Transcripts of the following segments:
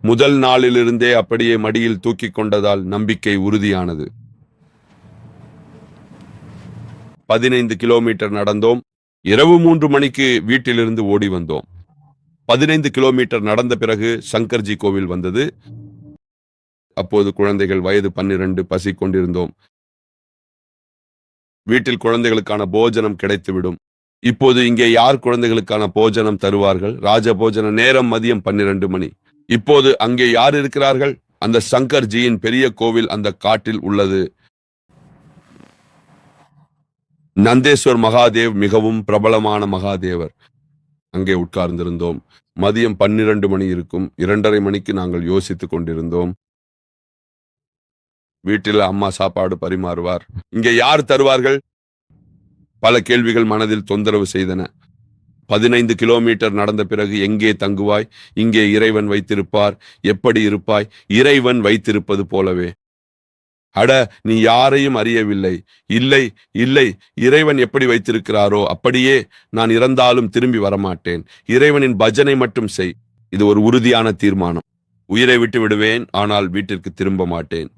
முதல் நாளிலிருந்தே அப்படியே மடியில் தூக்கிக் கொண்டதால் நம்பிக்கை உறுதியானது. 15 கிலோமீட்டர் நடந்தோம். இரவு 3 மணிக்கு வீட்டிலிருந்து ஓடி வந்தோம். 15 கிலோமீட்டர் நடந்த பிறகு சங்கர்ஜி கோவில் வந்தது. அப்போது குழந்தைகள் வயது 12, பசி கொண்டிருந்தோம். வீட்டில் குழந்தைகளுக்கான போஜனம் கிடைத்துவிடும். இப்போது இங்கே யார் குழந்தைகளுக்கான போஜனம் தருவார்கள்? ராஜ போஜன நேரம் மதியம் 12 மணி. இப்போது அங்கே யார் இருக்கிறார்கள்? அந்த சங்கர்ஜியின் பெரிய கோவில் அந்த காட்டில் உள்ளது. நந்தேஸ்வர் மகாதேவ் மிகவும் பிரபலமான மகாதேவர். அங்கே உட்கார்ந்திருந்தோம். மதியம் 12 மணி இருக்கும். 2:30 மணிக்கு நாங்கள் யோசித்துக் கொண்டிருந்தோம். வீட்டில் அம்மா சாப்பாடு பரிமாறுவார். இங்கே யார் தருவார்கள்? பல கேள்விகள் மனதில் தொந்தரவு செய்தன. 15 கிலோமீட்டர் நடந்த பிறகு எங்கே தங்குவாய்? இங்கே இறைவன் வைத்திருப்பார். எப்படி இருப்பாய்? இறைவன் வைத்திருப்பது போலவே. அட, நீ யாரையும் அறியவில்லை. இல்லை இல்லை, இறைவன் எப்படி வைத்திருக்கிறாரோ அப்படியே நான் இறந்தாலும் திரும்பி வரமாட்டேன். இறைவனின் பஜனை மட்டும் செய். இது ஒரு உறுதியான தீர்மானம். உயிரை விட்டு விடுவேன், ஆனால் வீட்டிற்கு திரும்ப மாட்டேன்.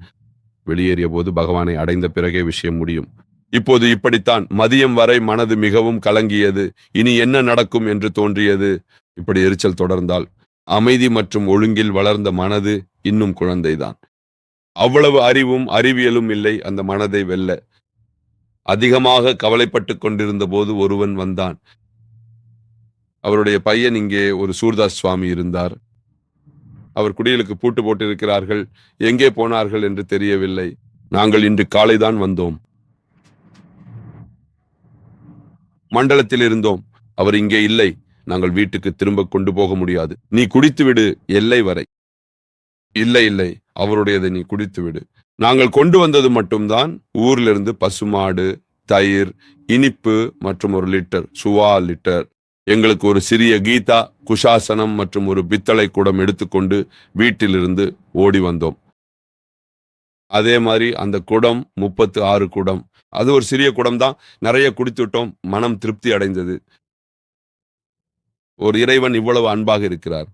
வெளியேறிய போது பகவானை அடைந்த பிறகே விஷயம் முடியும். இப்போது இப்படித்தான். மதியம் வரை மனது மிகவும் கலங்கியது. இனி என்ன நடக்கும் என்று தோன்றியது. இப்படி எரிச்சல் தொடர்ந்தால் அமைதி மற்றும் ஒழுங்கில் வளர்ந்த மனது இன்னும் குழந்தைதான். அவ்வளவு அறிவும் அறிவியலும் இல்லை அந்த மனதை வெல்ல. அதிகமாக கவலைப்பட்டு கொண்டிருந்த போது ஒருவன் வந்தான். அவருடைய பையன் இங்கே ஒரு சூர்தாஸ் சுவாமி இருந்தார். அவர் குடிலுக்கு பூட்டு போட்டிருக்கிறார்கள். எங்கே போனார்கள் என்று தெரியவில்லை. நாங்கள் இன்று காலைதான் வந்தோம். மண்டலத்தில் இருந்தோம். அவர் இங்கே இல்லை. நாங்கள் வீட்டுக்கு திரும்ப கொண்டு போக முடியாது. நீ குடித்து விடு, எல்லை வரை. இல்லை இல்லை, அவருடையதை நீ குடித்து விடு. நாங்கள் கொண்டு வந்தது மட்டும்தான் ஊரிலிருந்து பசுமாடு, தயிர், இனிப்பு மற்றும் 1 லிட்டர், சுவா லிட்டர். எங்களுக்கு ஒரு சிறிய கீதா, குஷாசனம் மற்றும் ஒரு பித்தளை குடம் எடுத்துக்கொண்டு வீட்டிலிருந்து ஓடி வந்தோம். அதே மாதிரி அந்த குடம் 36 குடம். அது ஒரு சிறிய குடம் தான். நிறைய குடித்துட்டோம். மனம் திருப்தி அடைந்தது. ஒரு இறைவன் இவ்வளவு அன்பாக இருக்கிறார்.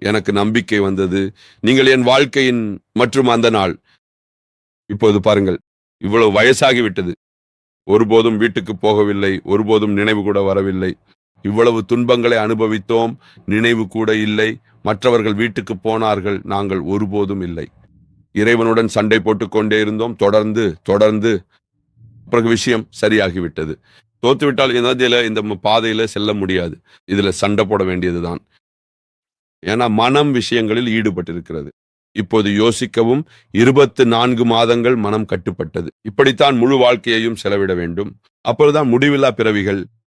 எனக்கு நம்பிக்கை வந்தது. நீங்கள் என் வாழ்க்கையின் மற்றும் அந்த நாள். இப்போது பாருங்கள், இவ்வளவு வயசாகிவிட்டது. ஒருபோதும் வீட்டுக்கு போகவில்லை. ஒருபோதும் நினைவு கூட வரவில்லை. இவ்வளவு துன்பங்களை அனுபவித்தோம். நினைவு கூட இல்லை. மற்றவர்கள் வீட்டுக்கு போனார்கள். நாங்கள் ஒருபோதும் இல்லை. இறைவனுடன் சண்டை போட்டுக் கொண்டே இருந்தோம். தொடர்ந்து பிறகு விஷயம் சரியாகிவிட்டது. தோத்துவிட்டால் இந்த பாதையில செல்ல முடியாது. இதுல சண்டை போட வேண்டியதுதான். ஏன்னா மனம் விஷயங்களில் ஈடுபட்டிருக்கிறது. இப்போது யோசிக்கவும் 24 மாதங்கள் மனம் கட்டுப்பட்டது. இப்படித்தான் முழு வாழ்க்கையையும் செலவிட வேண்டும். அப்பொழுதுதான் முடிவில்லா பிறவிகள்.